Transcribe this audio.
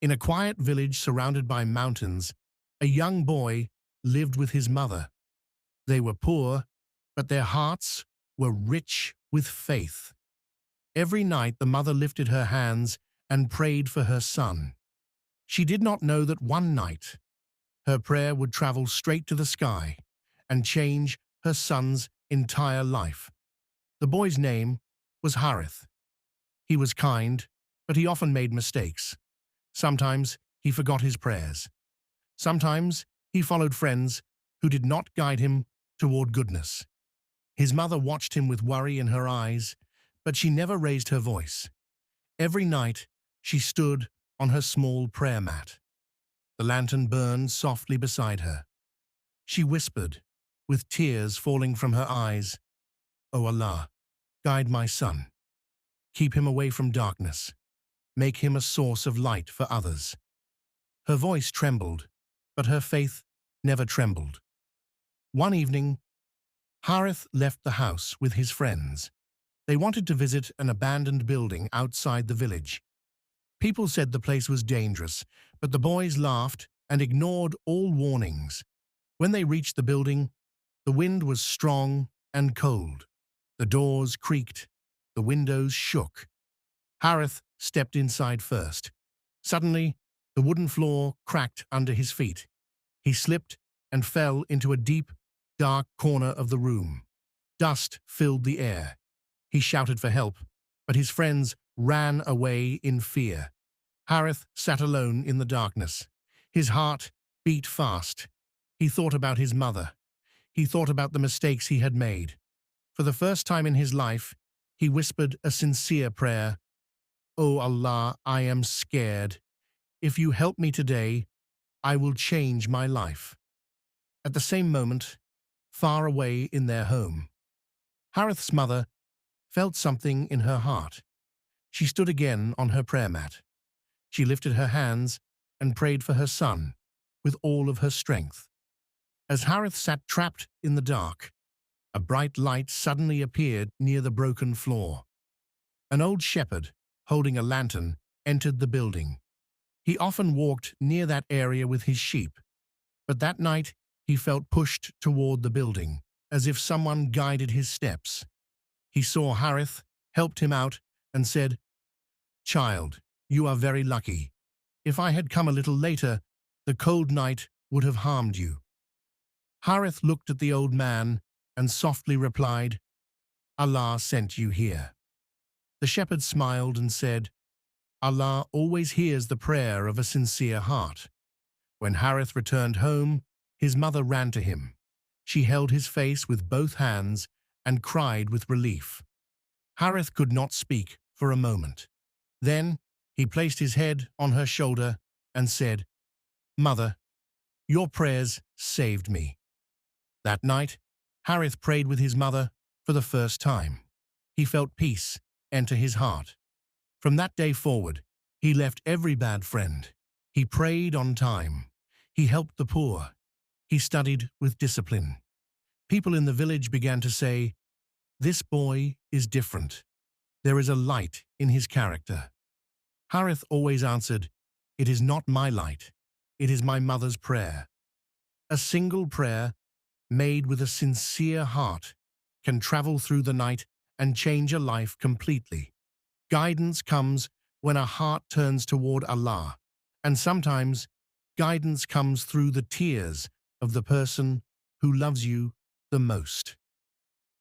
In a quiet village surrounded by mountains, a young boy lived with his mother. They were poor, but their hearts were rich with faith. Every night the mother lifted her hands and prayed for her son. She did not know that one night her prayer would travel straight to the sky and change her son's entire life. The boy's name was Harith. He was kind, but he often made mistakes. Sometimes he forgot his prayers. Sometimes he followed friends who did not guide him toward goodness. His mother watched him with worry in her eyes, but she never raised her voice. Every night she stood on her small prayer mat. The lantern burned softly beside her. She whispered, with tears falling from her eyes, "O Allah, guide my son. Keep him away from darkness. Make him a source of light for others." Her voice trembled, but her faith never trembled. One evening, Harith left the house with his friends. They wanted to visit an abandoned building outside the village. People said the place was dangerous, but the boys laughed and ignored all warnings. When they reached the building, the wind was strong and cold. The doors creaked, the windows shook. Harith stepped inside first. Suddenly, the wooden floor cracked under his feet. He slipped and fell into a deep, dark corner of the room. Dust filled the air. He shouted for help, but his friends ran away in fear. Harith sat alone in the darkness. His heart beat fast. He thought about his mother. He thought about the mistakes he had made. For the first time in his life, he whispered a sincere prayer. "O Allah, I am scared. If you help me today, I will change my life." At the same moment, far away in their home, Harith's mother felt something in her heart. She stood again on her prayer mat. She lifted her hands and prayed for her son with all of her strength. As Harith sat trapped in the dark, a bright light suddenly appeared near the broken floor. An old shepherd, holding a lantern, entered the building. He often walked near that area with his sheep, but that night he felt pushed toward the building, as if someone guided his steps. He saw Harith, helped him out, and said, "Child, you are very lucky. If I had come a little later, the cold night would have harmed you." Harith looked at the old man and softly replied, "Allah sent you here." The shepherd smiled and said, "Allah always hears the prayer of a sincere heart." When Harith returned home, his mother ran to him. She held his face with both hands and cried with relief. Harith could not speak for a moment. Then he placed his head on her shoulder and said, "Mother, your prayers saved me." That night, Harith prayed with his mother for the first time. He felt peace enter his heart. From that day forward, he left every bad friend. He prayed on time. He helped the poor. He studied with discipline. People in the village began to say, "This boy is different. There is a light in his character." Harith always answered, "It is not my light. It is my mother's prayer." A single prayer, made with a sincere heart, can travel through the night and change a life completely. Guidance comes when a heart turns toward Allah, and sometimes guidance comes through the tears of the person who loves you the most.